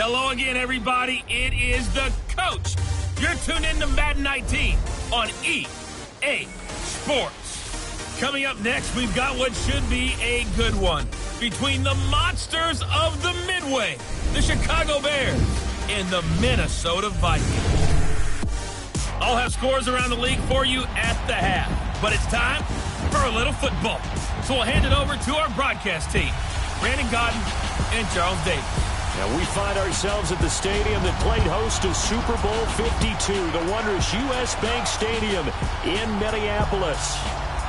Hello again, everybody. It is the coach. You're tuned in to Madden 19 on EA Sports. Coming up next, we've got what should be a good one between the monsters of the Midway, the Chicago Bears, and the Minnesota Vikings. I'll have scores around the league for you at the half, but it's time for a little football. So we'll hand it over to our broadcast team, Brandon Godden and Charles Davis. Now we find ourselves at the stadium that played host to Super Bowl 52, the wondrous U.S. Bank Stadium in Minneapolis.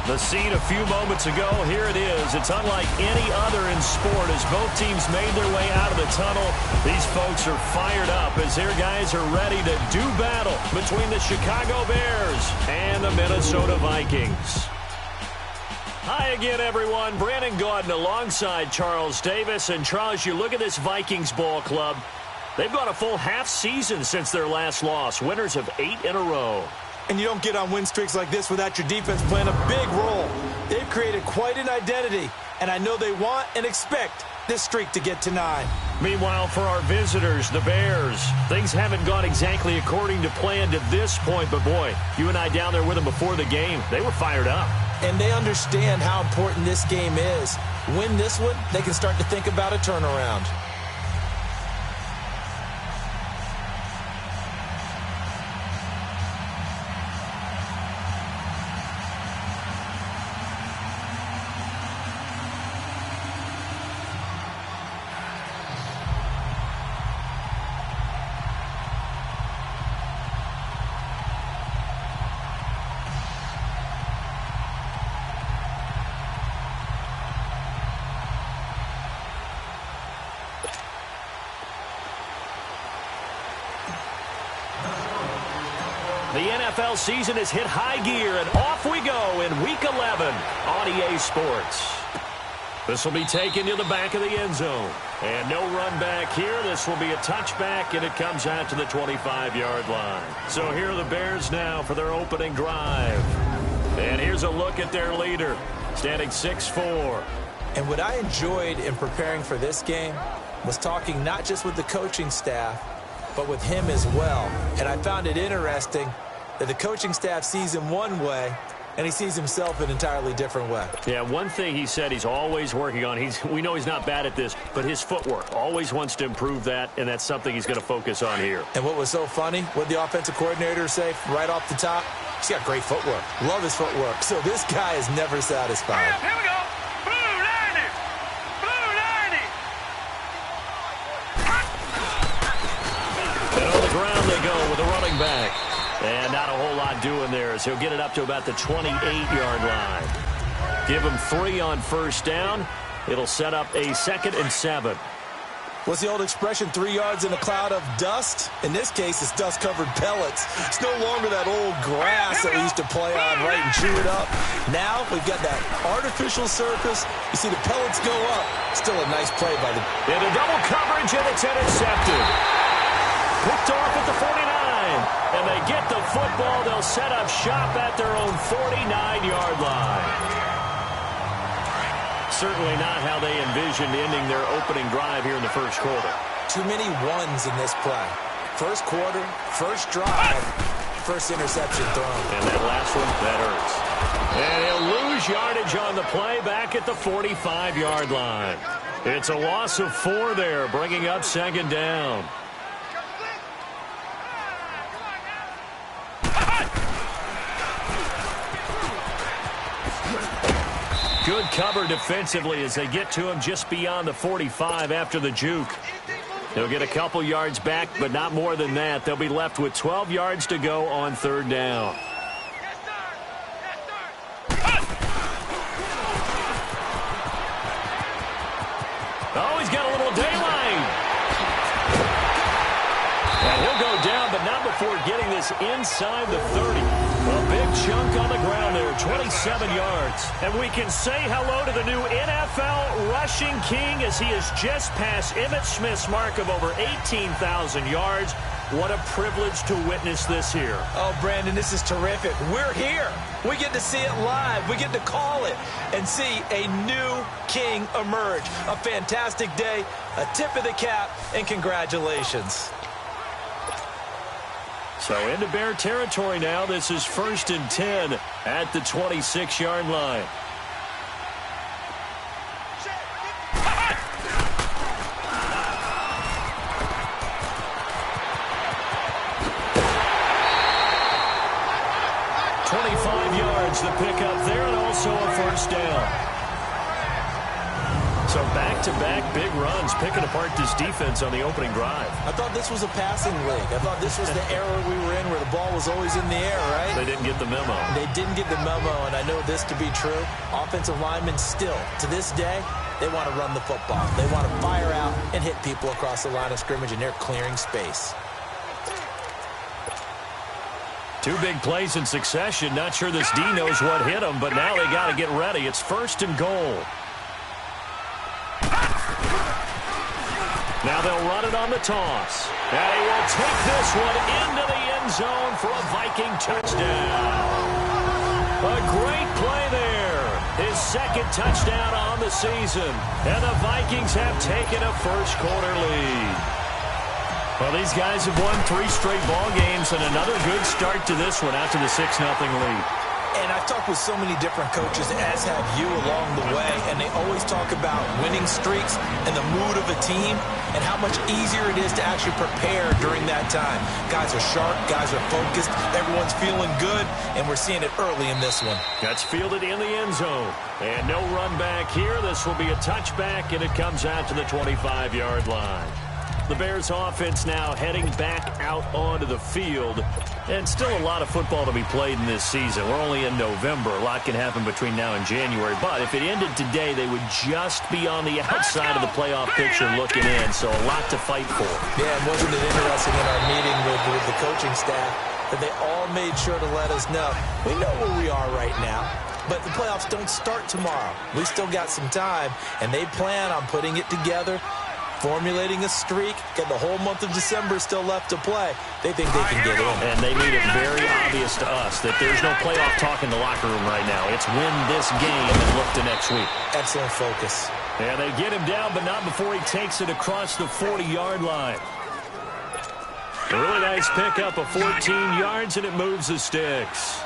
The scene a few moments ago, here it is. It's unlike any other in sport as both teams made their way out of the tunnel. These folks are fired up as their guys are ready to do battle between the Chicago Bears and the Minnesota Vikings. Hi again, everyone. Brandon Gaudin alongside Charles Davis. And Charles, you look at this Vikings ball club. They've gone a full half season since their last loss. Winners of 8 in a row. And you don't get on win streaks like this without your defense playing a big role. They've created quite an identity, and I know they want and expect this streak to get to 9. Meanwhile, for our visitors, the Bears, things haven't gone exactly according to plan to this point. But, boy, you and I down there with them before the game, they were fired up. And they understand how important this game is. Win this one, they can start to think about a turnaround. The NFL season has hit high gear, and off we go in Week 11 on EA Sports. This will be taken to the back of the end zone. And no run back here. This will be a touchback, and it comes out to the 25-yard line. So here are the Bears now for their opening drive. And here's a look at their leader, standing 6'4". And what I enjoyed in preparing for this game was talking not just with the coaching staff, but with him as well. And I found it interesting that the coaching staff sees him one way, and he sees himself an entirely different way. Yeah, one thing he said he's always working on, we know he's not bad at this, but his footwork, always wants to improve that, and that's something he's going to focus on here. And what was so funny, what the offensive coordinator say right off the top, he's got great footwork. Love his footwork. So this guy is never satisfied. Here we go. Ground they go with a running back. And not a whole lot doing there as he'll get it up to about the 28-yard line. Give him 3 on first down. It'll set up a 2nd and 7. What's the old expression, 3 yards in a cloud of dust? In this case, it's dust-covered pellets. It's no longer that old grass that we used to play on, right, and chew it up. Now we've got that artificial surface. You see the pellets go up. Still a nice play by the... In a double coverage, and it's intercepted. Picked off at the 49, and they get the football. They'll set up shop at their own 49-yard line. Certainly not how they envisioned ending their opening drive here in the first quarter. Too many ones in this play. First quarter, first drive, first interception thrown. And that last one, that hurts. And he'll lose yardage on the play back at the 45-yard line. It's a loss of 4 there, bringing up 2nd down. Good cover defensively as they get to him just beyond the 45 after the juke. They'll get a couple yards back, but not more than that. They'll be left with 12 yards to go on 3rd down. Oh, he's got a little daylight. And he'll go down, but not before getting this inside the 30. A big chunk on the ground there, 27 yards. And we can say hello to the new NFL rushing king as he has just passed Emmitt Smith's mark of over 18,000 yards. What a privilege to witness this here. Oh, Brandon, this is terrific. We're here. We get to see it live. We get to call it and see a new king emerge. A fantastic day, a tip of the cap, and congratulations. So into Bear territory now. This is 1st and 10 at the 26-yard line. The pickup there, and also a first down. So back-to-back big runs, picking apart this defense on the opening drive. I thought this was a passing league. I thought this was the era we were in where the ball was always in the air, right? They didn't get the memo. They didn't get the memo, and I know this to be true. Offensive linemen still, to this day, they want to run the football. They want to fire out and hit people across the line of scrimmage, and they're clearing space. Two big plays in succession. Not sure this D knows what hit him, but now they got to get ready. It's 1st and goal. Now they'll run it on the toss. And he will take this one into the end zone for a Viking touchdown. A great play there. His second touchdown on the season. And the Vikings have taken a first-quarter lead. Well, these guys have won 3 straight ball games, and another good start to this one after the 6-0 lead. And I've talked with so many different coaches, as have you along the way, and they always talk about winning streaks and the mood of a team and how much easier it is to actually prepare during that time. Guys are sharp, guys are focused, everyone's feeling good, and we're seeing it early in this one. That's fielded in the end zone. And no run back here. This will be a touchback, and it comes out to the 25-yard line. The Bears offense now heading back out onto the field. And still a lot of football to be played in this season. We're only in November. A lot can happen between now and January. But if it ended today, they would just be on the outside of the playoff picture looking in. So a lot to fight for. Yeah, and wasn't it interesting in our meeting with the coaching staff that they all made sure to let us know. We know where we are right now. But the playoffs don't start tomorrow. We still got some time. And they plan on putting it together, formulating a streak, got the whole month of December still left to play. They think they can get in. And they made it very obvious to us that there's no playoff talk in the locker room right now. It's win this game and look to next week. Excellent focus. And they get him down, but not before he takes it across the 40-yard line. A really nice pickup of 14 yards, and it moves the sticks.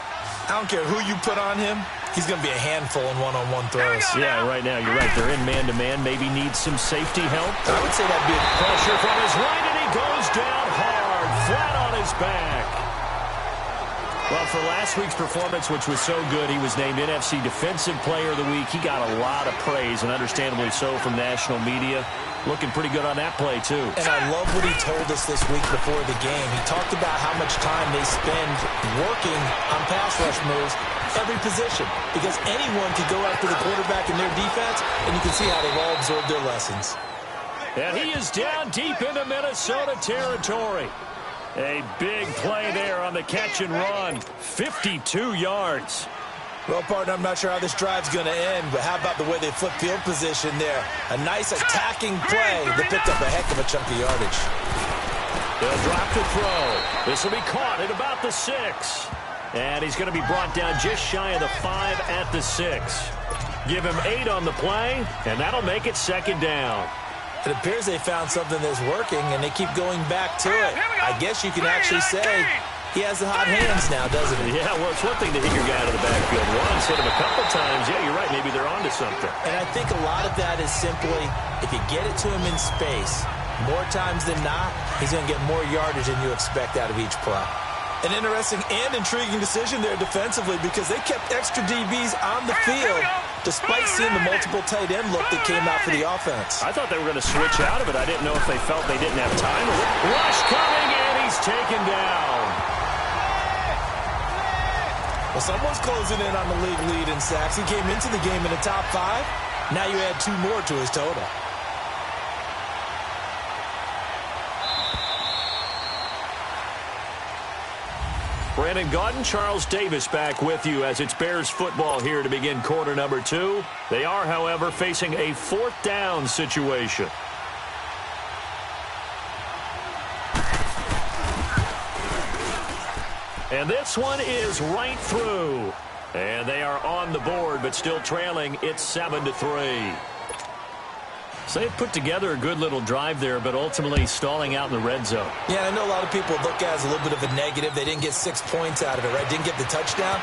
I don't care who you put on him. He's going to be a handful in one-on-one throws. Yeah, right now, you're right. They're in man-to-man. Maybe needs some safety help. I would say that'd be a pressure from his right, and he goes down hard, flat on his back. Well, for last week's performance, which was so good, he was named NFC Defensive Player of the Week. He got a lot of praise, and understandably so, from national media. Looking pretty good on that play, too. And I love what he told us this week before the game. He talked about how much time they spend working on pass rush moves, every position, because anyone could go after the quarterback in their defense, and you can see how they've all absorbed their lessons. And he is down deep into Minnesota territory. A big play there on the catch and run. 52 yards. Well, partner, I'm not sure how this drive's going to end, but how about the way they flip field position there? A nice attacking play that picked up a heck of a chunk of yardage. They'll drop to throw. This will be caught at about the 6. And he's going to be brought down just shy of the 5 at the 6. Give him 8 on the play, and that'll make it second down. It appears they found something that's working, and they keep going back to it. I guess you can actually say he has the hot hands now, doesn't he? Yeah, well, it's one thing to hit your guy out of the backfield once, hit him a couple times. Yeah, you're right. Maybe they're onto something. And I think a lot of that is simply if you get it to him in space, more times than not, he's going to get more yardage than you expect out of each play. An interesting and intriguing decision there defensively because they kept extra DBs on the field despite seeing the multiple tight end look that came out for the offense. I thought they were going to switch out of it. I didn't know if they felt they didn't have time. Rush coming, and he's taken down. Well, someone's closing in on the league lead in sacks. He came into the game in the top 5. Now you add 2 more to his total. Brandon Gaudin, Charles Davis back with you as it's Bears football here to begin quarter number 2. They are, however, facing a 4th down situation. And this one is right through. And they are on the board, but still trailing. It's 7-3. So they've put together a good little drive there, but ultimately stalling out in the red zone. Yeah, I know a lot of people look at it as a little bit of a negative. They didn't get 6 points out of it, right? Didn't get the touchdown.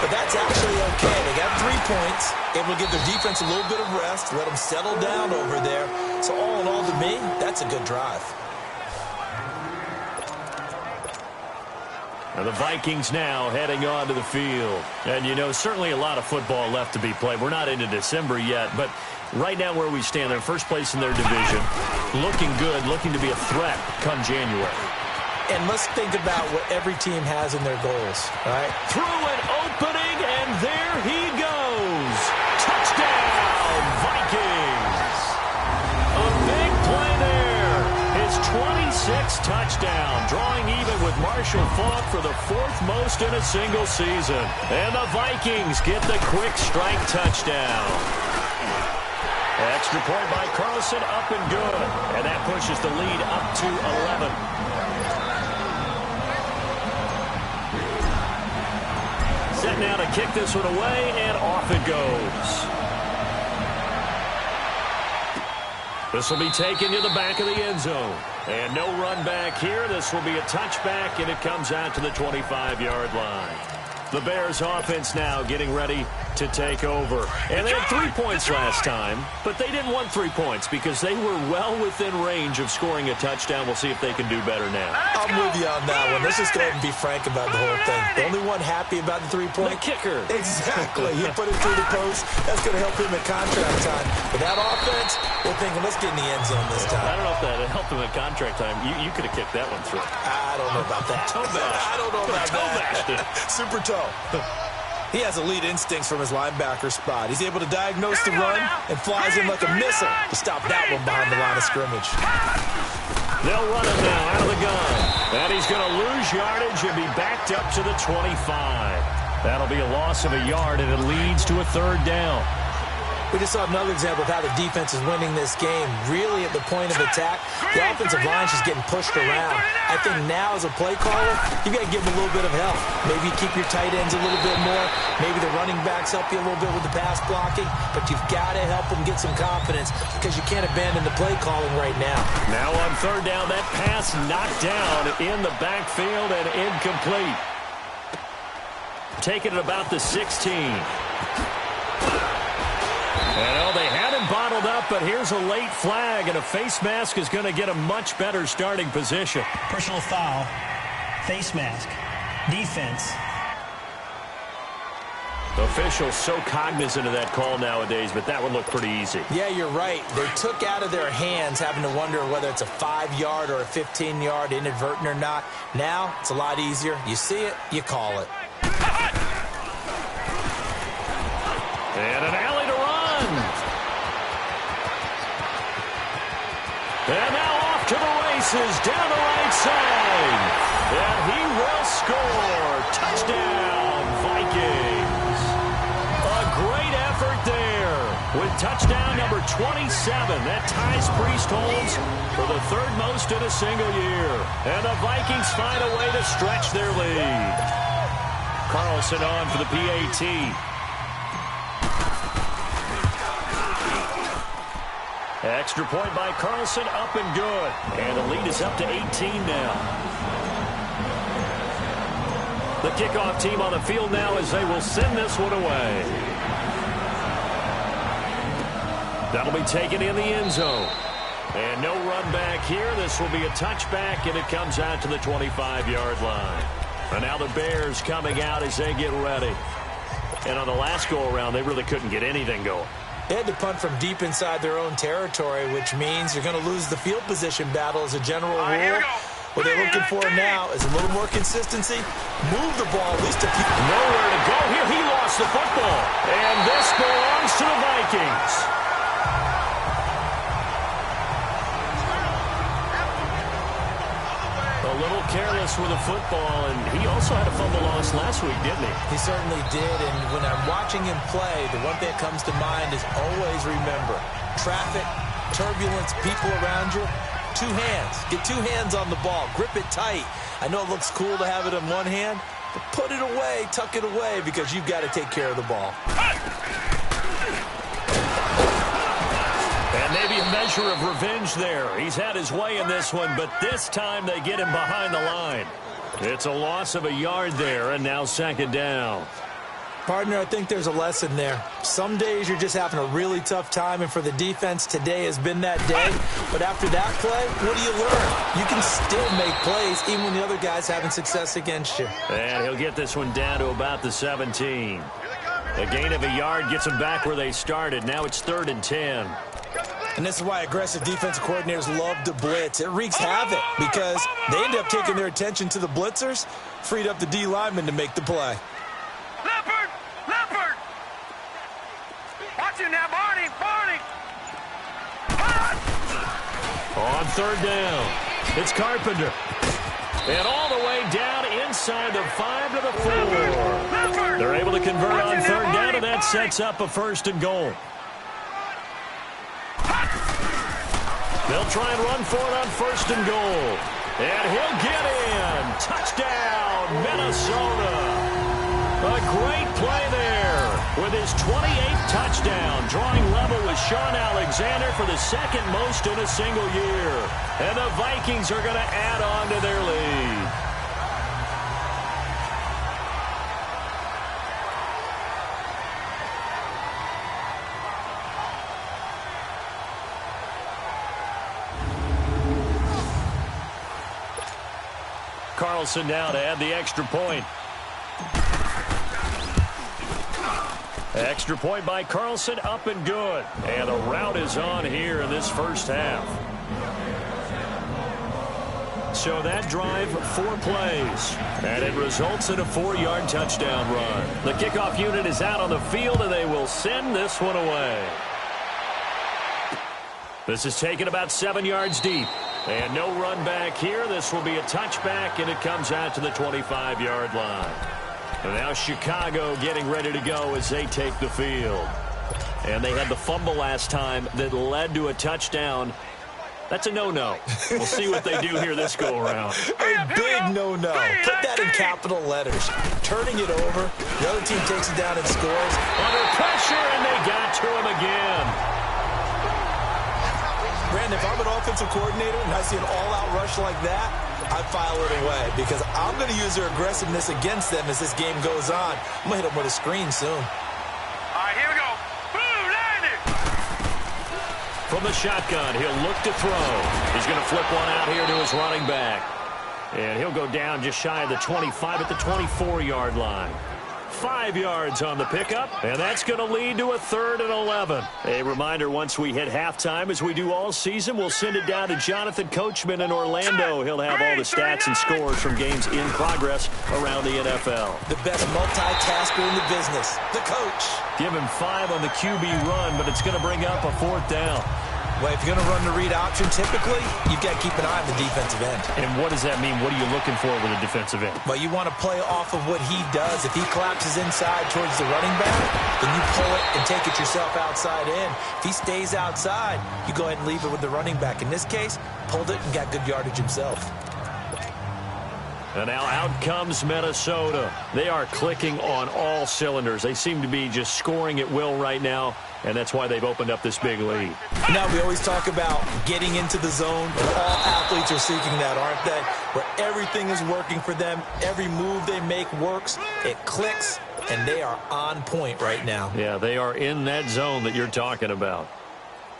But that's actually okay. They got 3 points, able to give their defense a little bit of rest, let them settle down over there. So all in all, to me, that's a good drive. And the Vikings now heading onto the field. And, you know, certainly a lot of football left to be played. We're not into December yet, but right now where we stand, they're first place in their division. Looking good, looking to be a threat come January. And let's think about what every team has in their goals, right? Through an opening, and there he goes. Touchdown, Vikings. A big play there. His 26th touchdown, drawing even with Marshall Faulk for the 4th most in a single season. And the Vikings get the quick strike touchdown. Extra point by Carlson, up and good. And that pushes the lead up to 11. Set now to kick this one away, and off it goes. This will be taken to the back of the end zone. And no run back here. This will be a touchback, and it comes out to the 25-yard line. The Bears offense now getting ready to take over. And they had 3 points last time, but they didn't want 3 points because they were well within range of scoring a touchdown. We'll see if they can do better now. I'm with you on that one. Let's just go ahead and be frank about the whole thing. The only one happy about the 3-point? The kicker. Exactly. He put it through the post. That's going to help him at contract time. But that offense, they're thinking, let's get in the end zone this time. I don't know if that helped him at contract time. You could have kicked that one through. I don't know about that. Toe bash. I don't know about that. Super toe. He has elite instincts from his linebacker spot. He's able to diagnose the run and flies in like a missile to stop that one behind the line of scrimmage. They'll run it now out of the gun. And he's going to lose yardage and be backed up to the 25. That'll be a loss of a yard, and it leads to a 3rd down. We just saw another example of how the defense is winning this game. Really at the point of attack, the offensive line is just getting pushed around. I think now as a play caller, you got to give them a little bit of help. Maybe you keep your tight ends a little bit more. Maybe the running backs help you a little bit with the pass blocking. But you've got to help them get some confidence because you can't abandon the play calling right now. Now on 3rd down, that pass knocked down in the backfield and incomplete. Taking it about the 16. And they had him bottled up, but here's a late flag, and a face mask is going to get a much better starting position. Personal foul, face mask, defense. Officials so cognizant of that call nowadays, but that would look pretty easy. Yeah, you're right. They took out of their hands having to wonder whether it's a 5-yard or a 15-yard, inadvertent or not. Now, it's a lot easier. You see it, you call it. And an alley to run. And now off to the races down the right side. And he will score. Touchdown, Vikings. A great effort there with touchdown number 27. That ties Priest-Holmes for the 3rd most in a single year. And the Vikings find a way to stretch their lead. Carlson on for the PAT. Extra point by Carlson, up and good. And the lead is up to 18 now. The kickoff team on the field now as they will send this one away. That'll be taken in the end zone. And no run back here. This will be a touchback, and it comes out to the 25-yard line. And now the Bears coming out as they get ready. And on the last go-around, they really couldn't get anything going. They had to punt from deep inside their own territory, which means you're going to lose the field position battle as a general rule. What they're looking for now is a little more consistency. Move the ball at least a few. Nowhere to go here. He lost the football. And this belongs to the Vikings. A little careless with the football, and he also had a fumble loss last week, didn't he? He certainly did, and when I'm watching him play, the one thing that comes to mind is always remember, traffic, turbulence, people around you, 2 hands. Get 2 hands on the ball. Grip it tight. I know it looks cool to have it in one hand, But put it away, tuck it away, because you've got to take care of the ball. And maybe a measure of revenge there. He's had his way in this one, but this time they get him behind the line. It's a loss of a yard there, and now second down. Partner, I think there's a lesson there. Some days you're just having a really tough time, and for the defense, today has been that day. But after that play, what do you learn? You can still make plays even when the other guy's having success against you. And he'll get this one down to about the 17. A gain of a yard gets them back where they started. Now it's 3rd and 10. And this is why aggressive defensive coordinators love to blitz. It wreaks havoc because they end up taking their attention to the blitzers, freed up the D lineman to make the play. Leopard! Watch him now, Barney! On 3rd down, it's Carpenter. And all the way down inside the 5 to the 4. They're able to convert on 3rd down, and that sets up a 1st and goal. They'll try and run for it on 1st and goal. And he'll get in. Touchdown, Minnesota. A great play there with his 28th touchdown, drawing level with Sean Alexander for the 2nd most in a single year. And the Vikings are going to add on to their lead. Carlson now to add the extra point. Extra point by Carlson, up and good. And the route is on here in this first half. So that drive, 4 plays. And it results in a 4-yard touchdown run. The kickoff unit is out on the field, and they will send this one away. This is taken about 7 yards deep. And no run back here. This will be a touchback, and it comes out to the 25-yard line. And now Chicago getting ready to go as they take the field. And they had the fumble last time that led to a touchdown. That's a no-no. We'll see what they do here this go-around. A big no-no. Put that in capital letters. Turning it over. The other team takes it down and scores. Under pressure, and they got to him again. Brandon, if I'm an offensive coordinator and I see an all-out rush like that, I file it away because I'm going to use their aggressiveness against them as this game goes on. I'm going to hit them with a screen soon. All right, here we go. Boom, landed. From the shotgun, he'll look to throw. He's going to flip one out here to his running back. And he'll go down just shy of the 25 at the 24-yard line. 5 yards on the pickup, and that's going to lead to a 3rd and 11. A reminder, once we hit halftime, as we do all season, we'll send it down to Jonathan Coachman in Orlando. He'll have all the stats and scores from games in progress around the NFL. The best multitasker in the business, the coach. Give him 5 on the QB run, but it's going to bring up a 4th down. Well, if you're going to run the read option, typically, you've got to keep an eye on the defensive end. And what does that mean? What are you looking for with a defensive end? Well, you want to play off of what he does. If he collapses inside towards the running back, then you pull it and take it yourself outside in. If he stays outside, you go ahead and leave it with the running back. In this case, pulled it and got good yardage himself. And now out comes Minnesota. They are clicking on all cylinders. They seem to be just scoring at will right now, and that's why they've opened up this big lead. Now, we always talk about getting into the zone, and all athletes are seeking that, aren't they? Where everything is working for them, every move they make works, it clicks, and they are on point right now. Yeah, they are in that zone that you're talking about.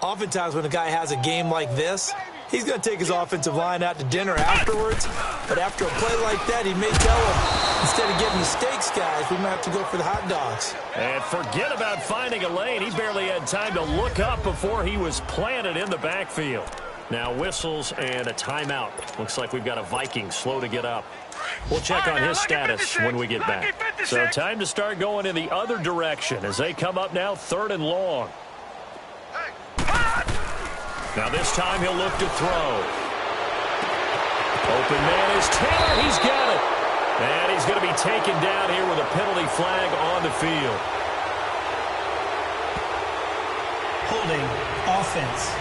Oftentimes when a guy has a game like this, he's going to take his offensive line out to dinner afterwards. But after a play like that, he may tell him, instead of getting the steaks, guys, we might have to go for the hot dogs. And forget about finding a lane. He barely had time to look up before he was planted in the backfield. Now whistles and a timeout. Looks like we've got a Viking slow to get up. We'll check on his status when we get back. So time to start going in the other direction as they come up now 3rd and long. Now this time he'll look to throw. Open man is Taylor. He's got it. And he's going to be taken down here with a penalty flag on the field. Holding offense.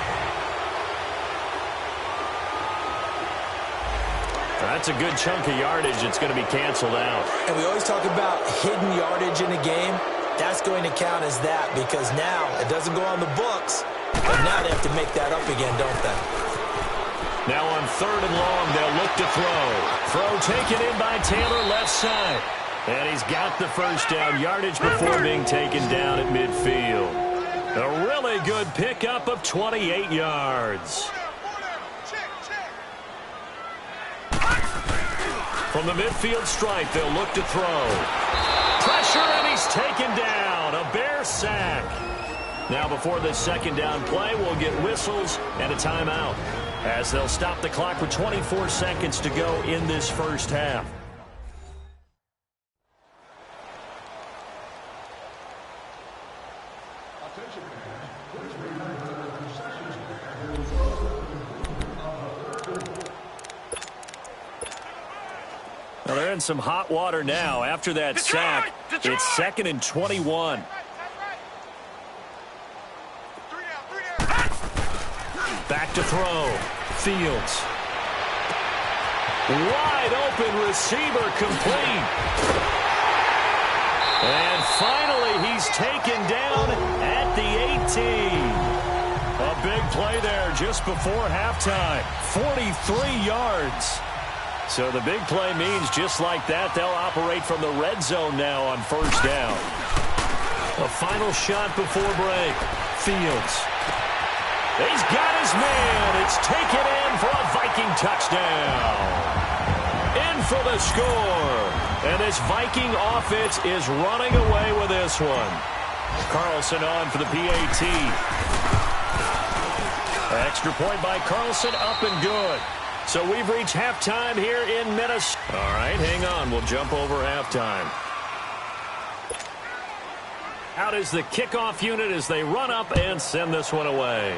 That's a good chunk of yardage that's going to be canceled out. And we always talk about hidden yardage in a game. That's going to count as that because now it doesn't go on the books, but now they have to make that up again, don't they? Now on 3rd and long, they'll look to throw. Throw taken in by Taylor, left side. And he's got the first down yardage before being taken down at midfield. A really good pickup of 28 yards. From the midfield stripe, they'll look to throw. Pressure, and he's taken down. A Bear sack. Now before this second down play, we'll get whistles and a timeout, as they'll stop the clock with 24 seconds to go in this first half. Well, they're in some hot water now after that sack. It's 2nd and 21. Back to throw. Fields. Wide open receiver, complete. And finally, he's taken down at the 18. A big play there just before halftime. 43 yards. So the big play means just like that, they'll operate from the red zone now on first down. A final shot before break. Fields. He's got his man. It's taken in for a Viking touchdown. In for the score. And this Viking offense is running away with this one. Carlson on for the PAT. Extra point by Carlson, up and good. So we've reached halftime here in Minnesota. All right, hang on. We'll jump over halftime. Out is the kickoff unit as they run up and send this one away.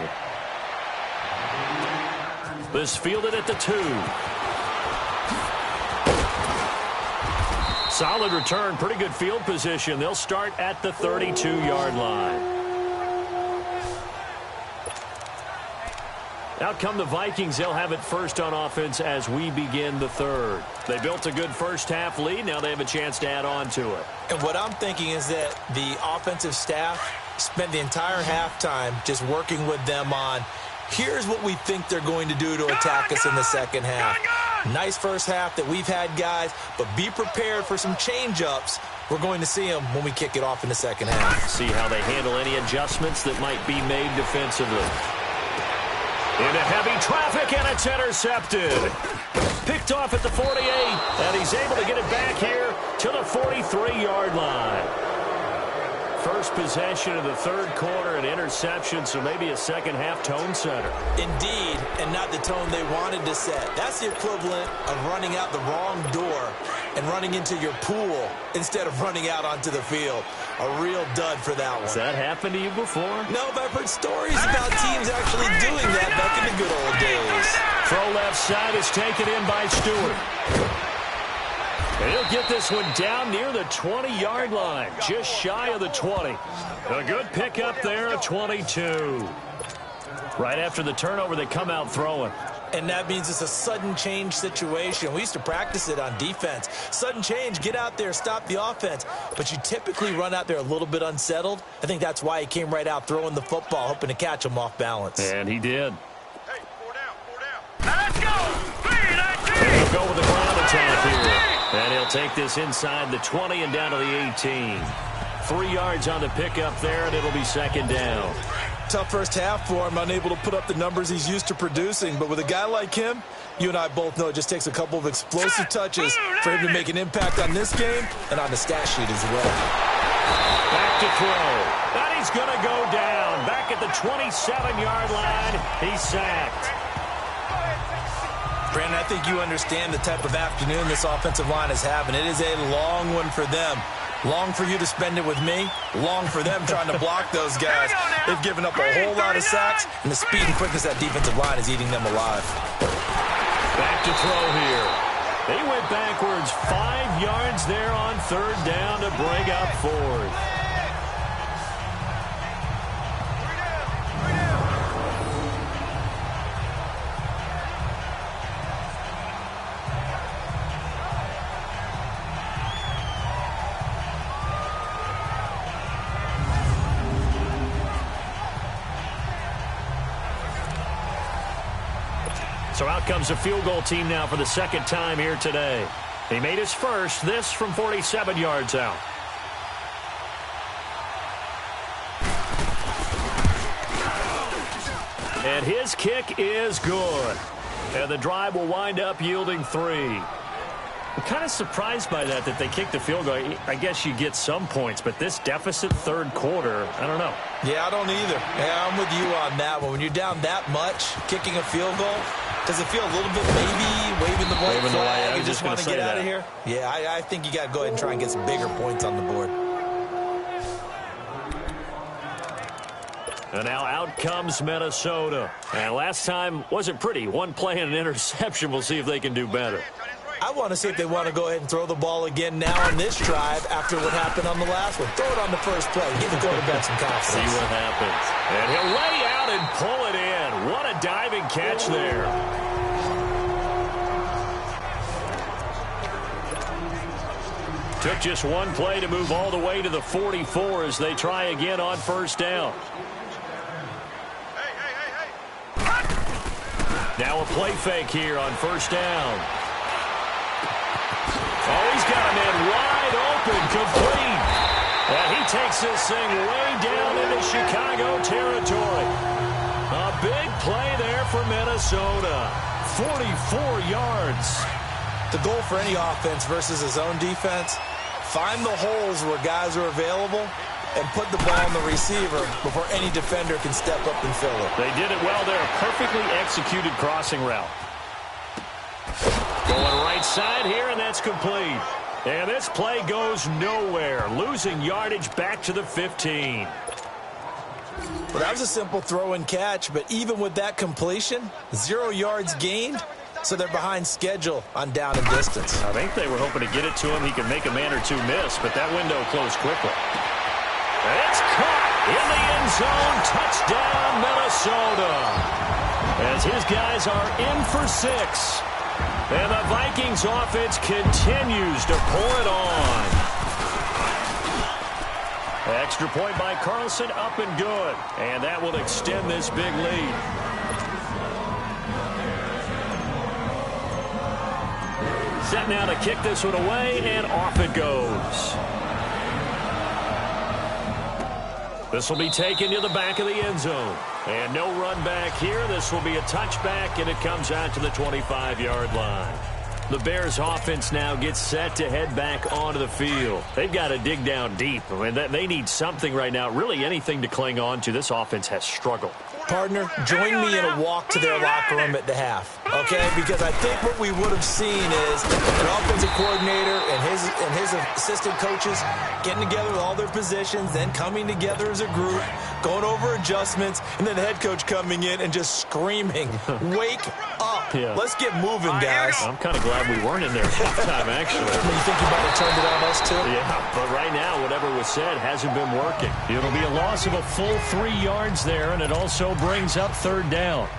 This fielded at the 2. Solid return, pretty good field position. They'll start at the 32-yard line. Out come the Vikings. They'll have it first on offense as we begin the third. They built a good first-half lead. Now they have a chance to add on to it. And what I'm thinking is that the offensive staff spent the entire halftime just working with them on, here's what we think they're going to do to attack us in the second half. Nice first half that we've had, guys, but be prepared for some change-ups. We're going to see them when we kick it off in the second half. See how they handle any adjustments that might be made defensively. Into heavy traffic, and it's intercepted. Picked off at the 48, and he's able to get it back here to the 43-yard line. First possession of the third quarter, an interception, so maybe a second-half tone setter. Indeed, and not the tone they wanted to set. That's the equivalent of running out the wrong door and running into your pool instead of running out onto the field. A real dud for that one. Has that happened to you before? No, but I've heard stories about teams actually doing that back in the good old days. Throw left side is taken in by Stewart. And he'll get this one down near the 20-yard line, just shy of the 20. A good pickup there of 22. Right after the turnover, they come out throwing. And that means it's a sudden change situation. We used to practice it on defense. Sudden change, get out there, stop the offense. But you typically run out there a little bit unsettled. I think that's why he came right out throwing the football, hoping to catch him off balance. And he did. Hey, 4 down, 4 down. Now let's go. 3-19. And he'll go with the ground attack here. And he'll take this inside the 20 and down to the 18. 3 yards on the pickup there, and it'll be second down. Tough first half for him, unable to put up the numbers he's used to producing. But with a guy like him, you and I both know it just takes a couple of explosive touches for him to make an impact on this game and on the stat sheet as well. Back to throw. And he's going to go down. Back at the 27-yard line, he's sacked. Brandon, I think you understand the type of afternoon this offensive line is having. It is a long one for them. Long for you to spend it with me. Long for them trying to block those guys. They've given up a whole lot of sacks, and the speed and quickness of that defensive line is eating them alive. Back to throw here. They went backwards 5 yards there on third down to bring up fourth. So out comes the field goal team now for the second time here today. He made his first, this from 47 yards out. And his kick is good. And the drive will wind up yielding 3. I'm kind of surprised by that they kicked the field goal. I guess you get some points, but this deficit third quarter, I don't know. Yeah, I don't either. Yeah, I'm with you on that one. When you're down that much, kicking a field goal, does it feel a little bit maybe waving the white flag and just want to get out of here? Yeah, I think you got to go ahead and try and get some bigger points on the board. And now out comes Minnesota. And last time wasn't pretty. One play and an interception. We'll see if they can do better. I want to see if they want to go ahead and throw the ball again now on this drive after what happened on the last one. Throw it on the first play. Give the quarterback some confidence. See what happens. And he'll lay out and pull it in. What a diving catch there. Took just one play to move all the way to the 44 as they try again on first down. Now a play fake here on first down. Oh, he's got him in wide open, complete. And he takes this thing way down into Chicago territory. A big play there for Minnesota. 44 yards. The goal for any offense versus his own defense, find the holes where guys are available and put the ball on the receiver before any defender can step up and fill it. They did it well there. A perfectly executed crossing route. Going right side here, and that's complete. And this play goes nowhere. Losing yardage back to the 15. Well, that was a simple throw and catch, but even with that completion, 0 yards gained, so they're behind schedule on down and distance. I think they were hoping to get it to him. He could make a man or two miss, but that window closed quickly. And it's caught in the end zone. Touchdown, Minnesota. As his guys are in for 6. And the Vikings offense continues to pour it on. Extra point by Carlson, up and good. And that will extend this big lead. Set now to kick this one away, and off it goes. This will be taken to the back of the end zone. And no run back here. This will be a touchback, and it comes out to the 25-yard line. The Bears offense now gets set to head back onto the field. They've got to dig down deep. I mean, they need something right now, really anything to cling on to. This offense has struggled. Partner, join me in a walk to their locker room at the half, okay? Because I think what we would have seen is an offensive coordinator and his assistant coaches getting together with all their positions, then coming together as a group, going over adjustments, and then the head coach coming in and just screaming, wake up. Yeah. Let's get moving, guys. I'm kind of glad we weren't in there at halftime, actually. You think you might have turned it on us, too? Yeah, but right now, whatever was said hasn't been working. It'll be a loss of a full 3 yards there, and it also brings up third down.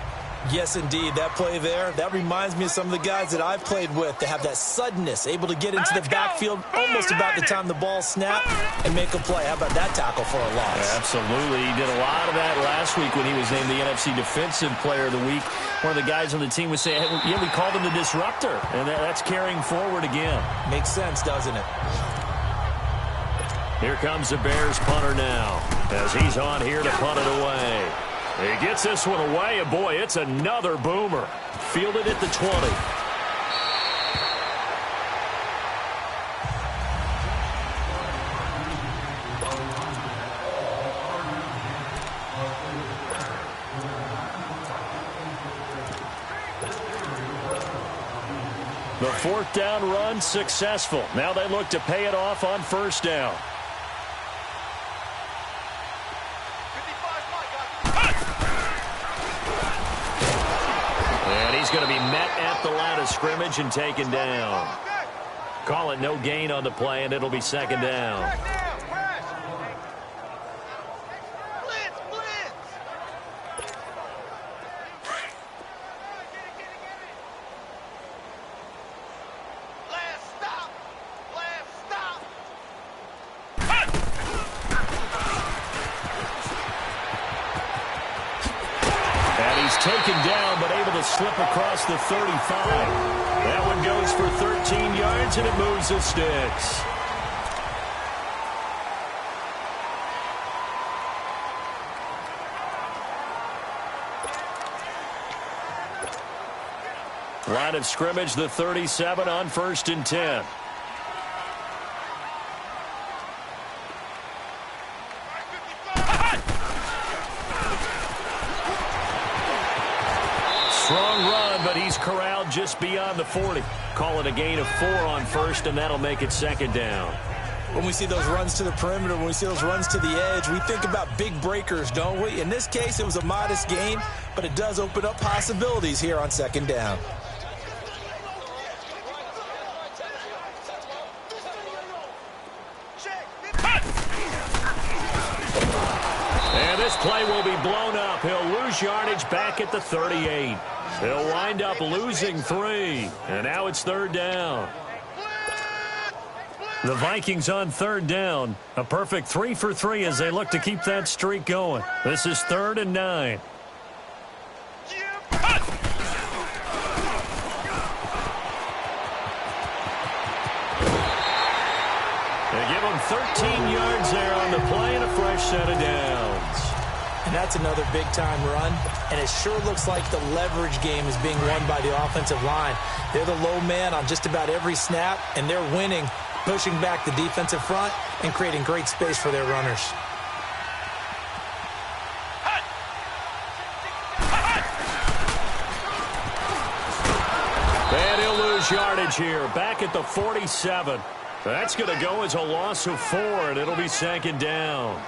Yes, indeed. That play there, that reminds me of some of the guys that I've played with that have that suddenness, able to get into the backfield almost about the time the ball snapped and make a play. How about that tackle for a loss? Yeah, absolutely. He did a lot of that last week when he was named the NFC Defensive Player of the Week. One of the guys on the team was saying, hey, yeah, we called him the disruptor, and that's carrying forward again. Makes sense, doesn't it? Here comes the Bears punter now as he's on here to punt it away. He gets this one away, and boy, it's another boomer. Fielded at the 20. The fourth down run successful. Now they look to pay it off on first down. He's going to be met at the line of scrimmage and taken down. Call it no gain on the play, and it'll be second down. Taken down, but able able to slip across the 35. That one goes for 13 yards, and it moves the sticks. Line of scrimmage, the 37 on 1st and 10. Strong run, but he's corralled just beyond the 40. Call it a gain of 4 on 1st, and that'll make it 2nd down. When we see those runs to the perimeter, when we see those runs to the edge, we think about big breakers, don't we? In this case, it was a modest gain, but it does open up possibilities here on 2nd down. And this play will be blown up. He'll lose yardage back at the 38. He'll wind up losing 3. And now it's 3rd down. The Vikings on 3rd down. A perfect 3 for 3 as they look to keep that streak going. This is 3rd and 9. They give him 13 yards there on the play and a fresh set of downs. And that's another big-time run, and it sure looks like the leverage game is being won by the offensive line. They're the low man on just about every snap, and they're winning, pushing back the defensive front and creating great space for their runners. And he'll lose yardage here, back at the 47. That's going to go as a loss of 4, and it'll be 2nd down.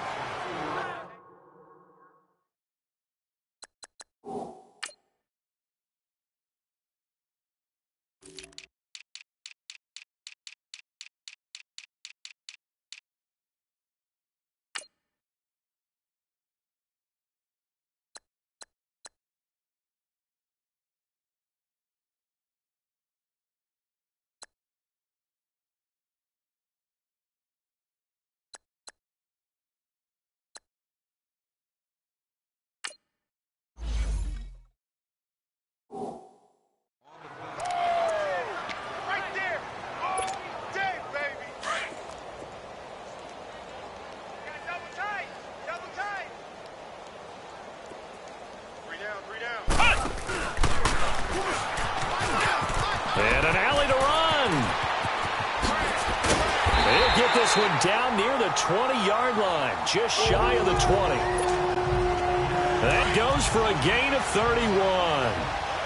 This one down near the 20-yard line, just shy of the 20. That goes for a gain of 31.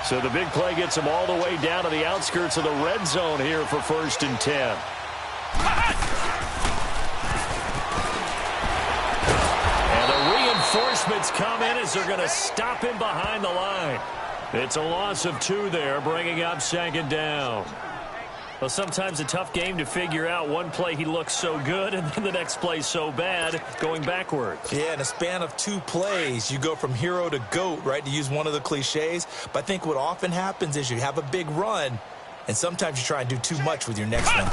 So the big play gets them all the way down to the outskirts of the red zone here for 1st and 10. And the reinforcements come in as they're going to stop him behind the line. It's a loss of 2 there, bringing up 2nd down. Well, sometimes a tough game to figure out. One play he looks so good, and then the next play so bad, going backwards. Yeah, in a span of 2 plays, you go from hero to GOAT, right, to use one of the cliches. But I think what often happens is you have a big run, and sometimes you try and do too much with your next one.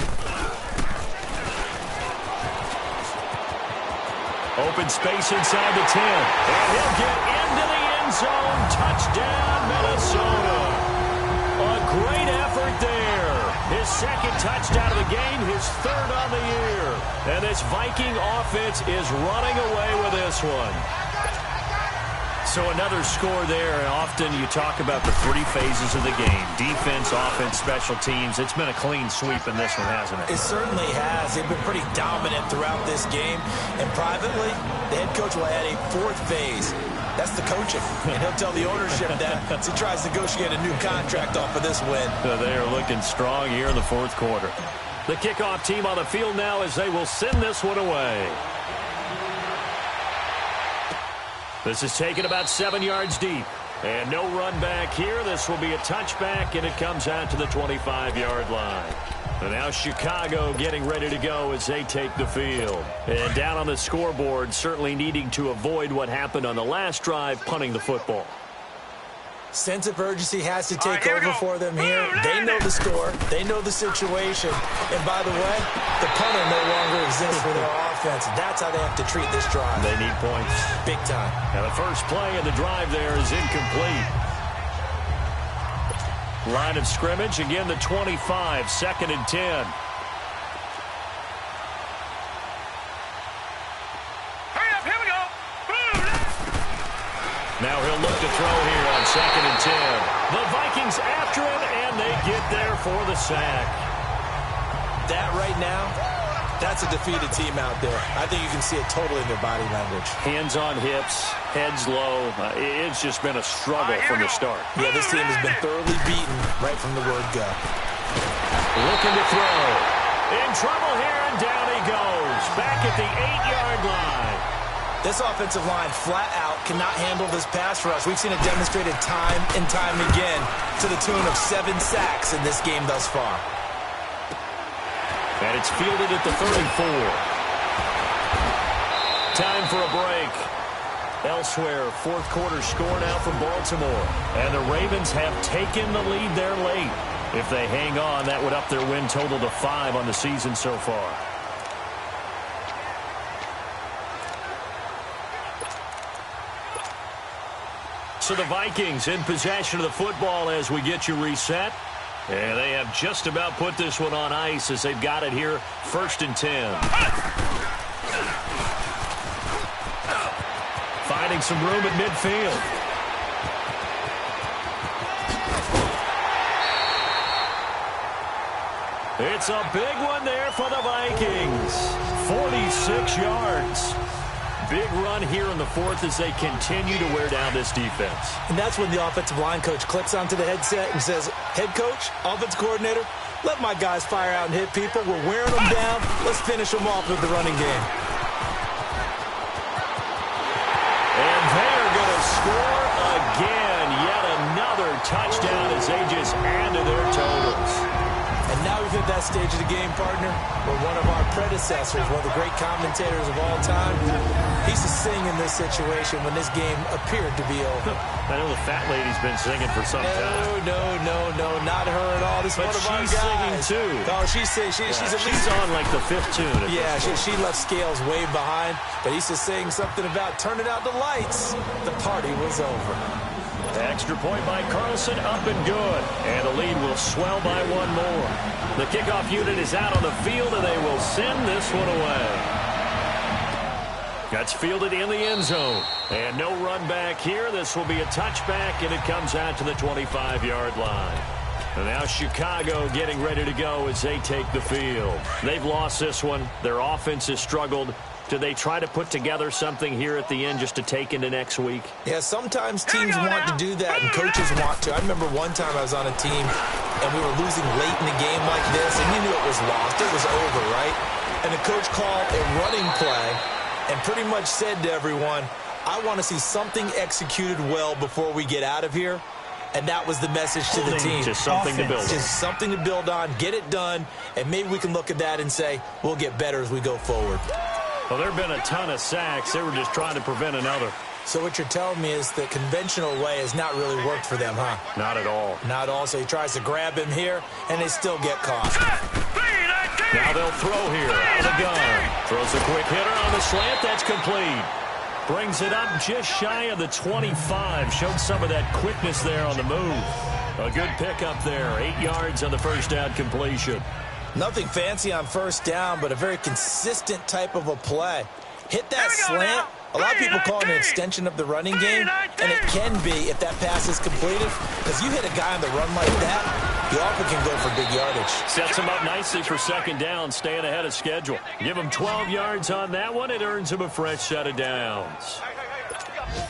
Open space inside the 10. And he'll get into the end zone. Touchdown, Minnesota. A great effort there. His 2nd touchdown of the game, his 3rd on the year. And this Viking offense is running away with this one. So another score there. And often you talk about the 3 phases of the game. Defense, offense, special teams. It's been a clean sweep in this one, hasn't it? It certainly has. They've been pretty dominant throughout this game. And privately, the head coach will add a 4th phase. That's the coaching. And he'll tell the ownership that as he tries to negotiate a new contract off of this win. So they are looking strong here in the 4th quarter. The kickoff team on the field now as they will send this one away. This is taken about 7 yards deep. And no run back here. This will be a touchback, and it comes out to the 25-yard line. And now Chicago getting ready to go as they take the field. And down on the scoreboard, certainly needing to avoid what happened on the last drive, punting the football. Sense of urgency has to take over for them here. They know the score. They know the situation. And by the way, the punter no longer exists for their offense. That's how they have to treat this drive. They need points. Big time. And the first play of the drive there is incomplete. Line of scrimmage, again the 25, 2nd and 10. Hurry up, here we go. Now he'll look to throw here on 2nd and 10. The Vikings after him, and they get there for the sack. That right now, that's a defeated team out there. I think you can see it totally in their body language. Hands on hips, heads low. It's just been a struggle from the start. Yeah, this team has been thoroughly beaten right from the word go. Looking to throw. In trouble here, and down he goes. Back at the 8-yard line. This offensive line flat out cannot handle this pass rush. We've seen it demonstrated time and time again to the tune of 7 sacks in this game thus far. And it's fielded at the 34. Time for a break. Elsewhere, 4th quarter score now for Baltimore. And the Ravens have taken the lead there late. If they hang on, that would up their win total to 5 on the season so far. So the Vikings in possession of the football as we get you reset. And they have just about put this one on ice as they've got it here, 1st and 10. Finding some room at midfield. It's a big one there for the Vikings. 46 yards. Big run here in the 4th as they continue to wear down this defense. And that's when the offensive line coach clicks onto the headset and says, head coach, offense coordinator, let my guys fire out and hit people. We're wearing them down. Let's finish them off with the running game. And they're going to score again. Yet another touchdown as they just add to their totals. And now we've hit that stage of the game, partner, where one of our predecessors, one of the great commentators of all time, he's to sing in this situation when this game appeared to be over. I know the fat lady's been singing for some time. No, not her at all. This is one of our guys. She's singing too. Oh, she's on like the 5th tune. Yeah, she left Scales way behind, but he's just saying something about turning out the lights. The party was over. Extra point by Carlson, up and good. And the lead will swell by one more. The kickoff unit is out on the field, and they will send this one away. That's fielded in the end zone. And no run back here. This will be a touchback, and it comes out to the 25-yard line. And now Chicago getting ready to go as they take the field. They've lost this one. Their offense has struggled. Do they try to put together something here at the end just to take into next week? Yeah, sometimes teams want to do that and coaches want to. I remember one time I was on a team and we were losing late in the game like this, and you knew it was lost. It was over, right? And the coach called a running play and pretty much said to everyone, I want to see something executed well before we get out of here. And that was the message to the team. Just something to build on. Just something to build on, get it done, and maybe we can look at that and say, we'll get better as we go forward. Well, there have been a ton of sacks. They were just trying to prevent another. So what you're telling me is the conventional way has not really worked for them, huh? Not at all. Not at all. So he tries to grab him here, and they still get caught. Now they'll throw here out of the gun. Throws a quick hitter on the slant. That's complete. Brings it up just shy of the 25. Showed some of that quickness there on the move. A good pickup there. 8 yards on the first down completion. Nothing fancy on first down, but a very consistent type of a play. Hit that slant. A lot of people call it an extension of the running game, and it can be if that pass is completed. Because you hit a guy on the run like that, you often can go for big yardage. Sets him up nicely for second down, staying ahead of schedule. Give him 12 yards on that one. It earns him a fresh set of downs.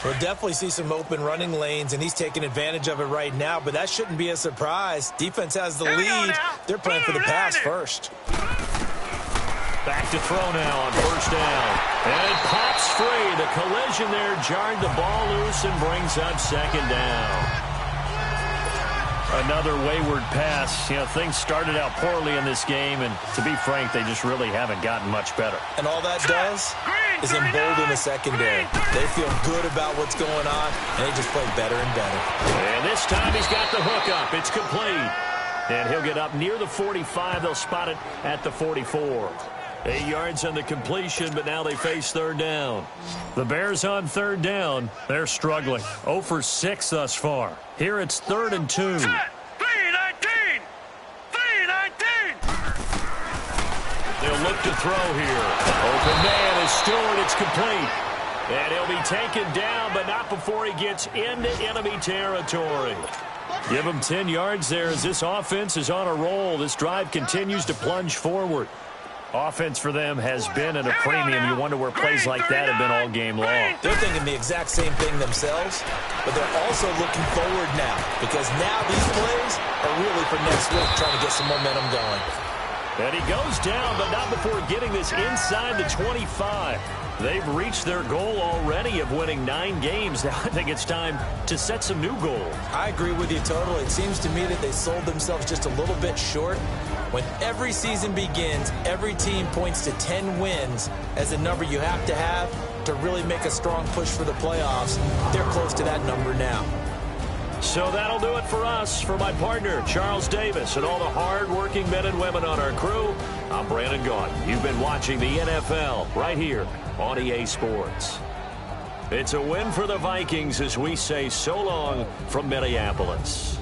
We'll definitely see some open running lanes, and he's taking advantage of it right now, but that shouldn't be a surprise. Defense has the lead. They're playing for the pass first. Back to throw now on first down. And it pops free. The collision there jarred the ball loose and brings up second down. Another wayward pass. You know, things started out poorly in this game, and to be frank, they just really haven't gotten much better. And all that does is embolden the secondary. They feel good about what's going on, and they just play better and better. And this time he's got the hook up. It's complete. And he'll get up near the 45. They'll spot it at the 44. 8 yards on the completion, but now they face third down. The Bears on third down. They're struggling. 0 for 6 thus far. Here it's 3rd and 2. They'll look to throw here. Open man is Stewart. It's complete. And he'll be taken down, but not before he gets into enemy territory. Give him 10 yards there as this offense is on a roll. This drive continues to plunge forward. Offense for them has been at a premium. You wonder where plays like that have been all game long. They're thinking the exact same thing themselves, but they're also looking forward now because now these plays are really for next week, trying to get some momentum going. And he goes down, but not before getting this inside the 25. They've reached their goal already of winning 9 games. Now I think it's time to set some new goals. I agree with you totally. It seems to me that they sold themselves just a little bit short. When every season begins, every team points to 10 wins as a number you have to really make a strong push for the playoffs. They're close to that number now. So that'll do it for us. For my partner, Charles Davis, and all the hard-working men and women on our crew, I'm Brandon Gaudin. You've been watching the NFL right here on EA Sports. It's a win for the Vikings as we say so long from Minneapolis.